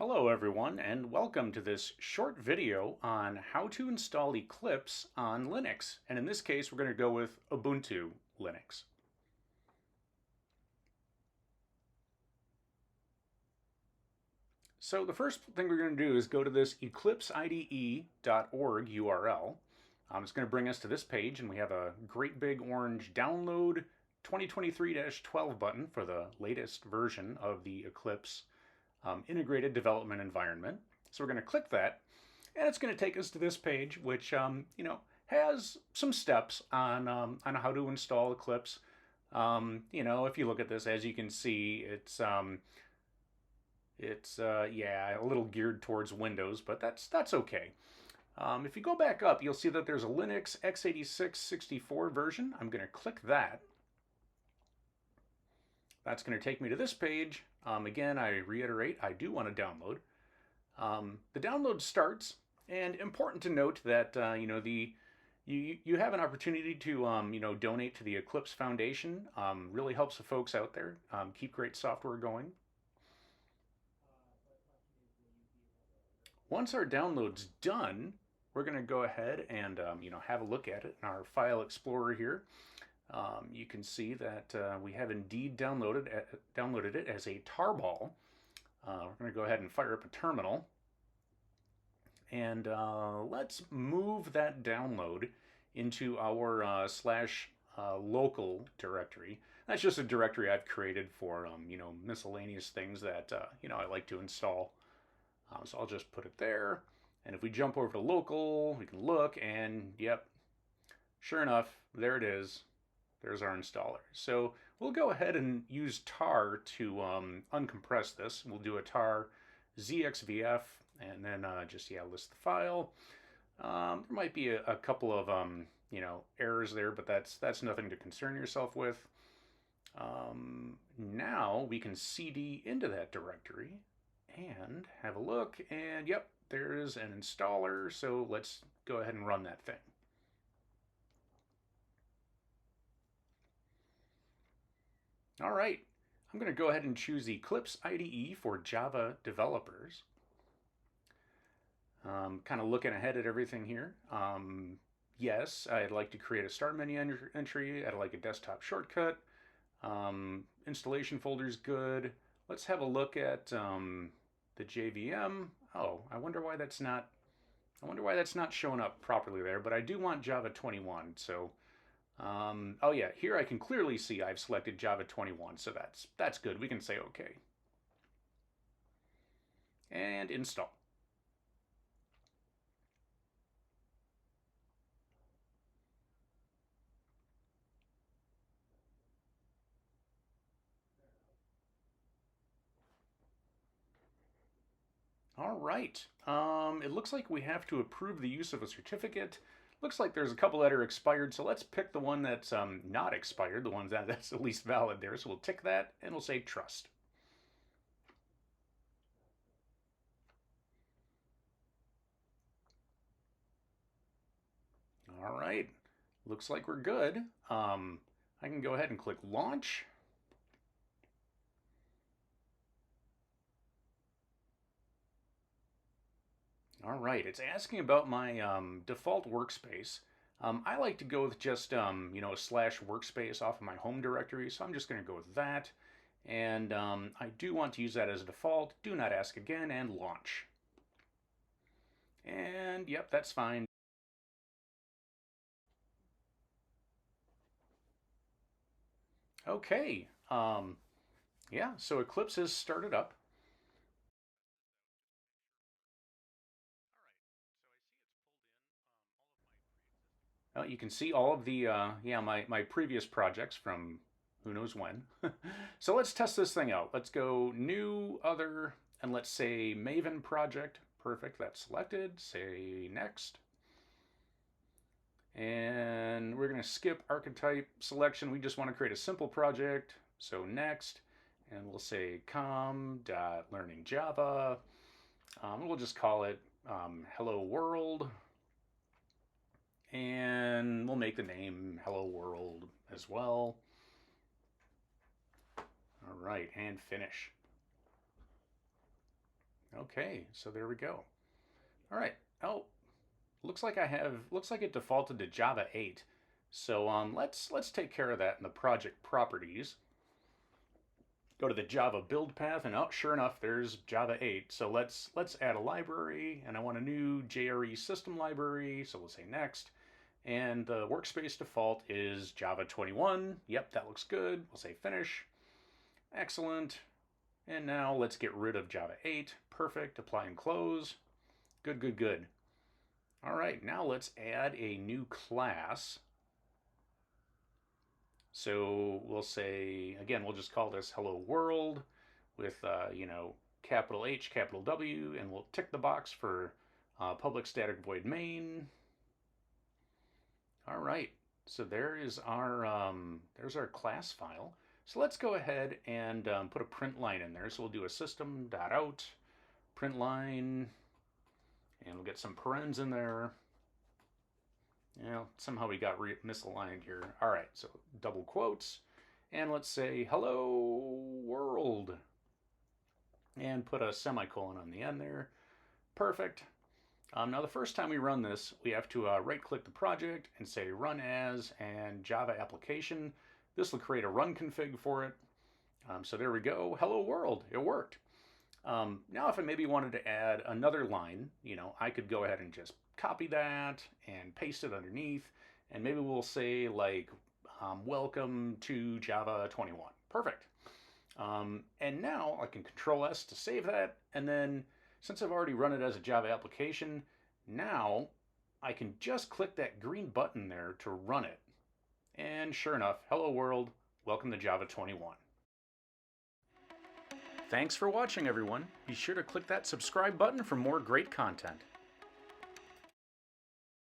Hello everyone, and welcome to this short video on how to install Eclipse on Linux. And in this case, we're going to go with Ubuntu Linux. So the first thing we're going to do is go to this eclipseide.org URL. It's going to bring us to this page, and we have a great big orange download 2023-12 button for the latest version of the Eclipse integrated development environment. So we're going to click that, and it's going to take us to this page, which has some steps on how to install Eclipse. If you look at this, as you can see, it's a little geared towards Windows, but that's okay. If you go back up, you'll see that there's a Linux x86 64 version. I'm going to click that. That's going to take me to this page. Again, I reiterate, I do want to download. The download starts, and important to note that you have an opportunity to donate to the Eclipse Foundation. Really helps the folks out there keep great software going. Once our download's done, we're going to go ahead and have a look at it in our file explorer here. You can see that we have indeed downloaded it as a tarball. We're going to go ahead and fire up a terminal. And let's move that download into our /local directory. That's just a directory I've created for miscellaneous things that I like to install. So I'll just put it there. And if we jump over to local, we can look, and yep, sure enough, there it is. There's our installer. So we'll go ahead and use tar to uncompress this. We'll do a tar zxvf and then just list the file. There might be a couple of errors there, but that's nothing to concern yourself with. Now we can cd into that directory and have a look, and yep, there is an installer. So let's go ahead and run that thing. All right, I'm going to go ahead and choose Eclipse IDE for Java developers. Kind of looking ahead at everything here. Yes, I'd like to create a start menu entry. I'd like a desktop shortcut. Installation folder's good. Let's have a look at the JVM. Oh, I wonder why that's not showing up properly there. But I do want Java 21, so. Oh yeah, here I can clearly see I've selected Java 21, so that's good. We can say OK. And install. All right. It looks like we have to approve the use of a certificate. Looks like there's a couple that are expired, so let's pick the one that's not expired, the one that's at least valid there. So we'll tick that, and we'll say trust. All right, looks like we're good. I can go ahead and click launch. All right, it's asking about my default workspace. I like to go with just a /workspace off of my home directory, so I'm just going to go with that. And I do want to use that as a default. Do not ask again, and launch. And yep, that's fine. Okay, yeah, so Eclipse has started up. You can see all of the, my previous projects from who knows when. So let's test this thing out. Let's go new, other, and let's say Maven project. Perfect, that's selected. Say next. And we're going to skip archetype selection. We just want to create a simple project. So next, and we'll say com.learningjava. We'll just call it hello world. And we'll make the name hello world as well. All right, and finish. Okay, so there we go. All right. Oh, looks like it defaulted to Java 8. So let's take care of that in the project properties. Go to the Java build path, and oh, sure enough, there's Java 8. So let's add a library, and I want a new JRE system library. So we'll say next, and the workspace default is Java 21. Yep, that looks good. We'll say finish. Excellent. And now let's get rid of Java 8. Perfect. Apply and close. Good, good, good. All right, now let's add a new class. So we'll say, again, we'll just call this hello world with, capital H, capital W, and we'll tick the box for public static void main. All right, so there's our class file. So let's go ahead and put a print line in there. So we'll do a system.out print line, and we'll get some parens in there. Somehow we got misaligned here. All right, so double quotes, and let's say hello world, and put a semicolon on the end there. Perfect. Now the first time we run this, we have to right-click the project and say run as and Java application. This will create a run config for it. So there we go. Hello world. It worked. Now if I maybe wanted to add another line, I could go ahead and just copy that and paste it underneath, and maybe we'll say like welcome to Java 21. Perfect. And now I can Control S to save that, and then since I've already run it as a Java application, now I can just click that green button there to run it. And sure enough, hello world, welcome to Java 21. Thanks for watching, everyone. Be sure to click that subscribe button for more great content.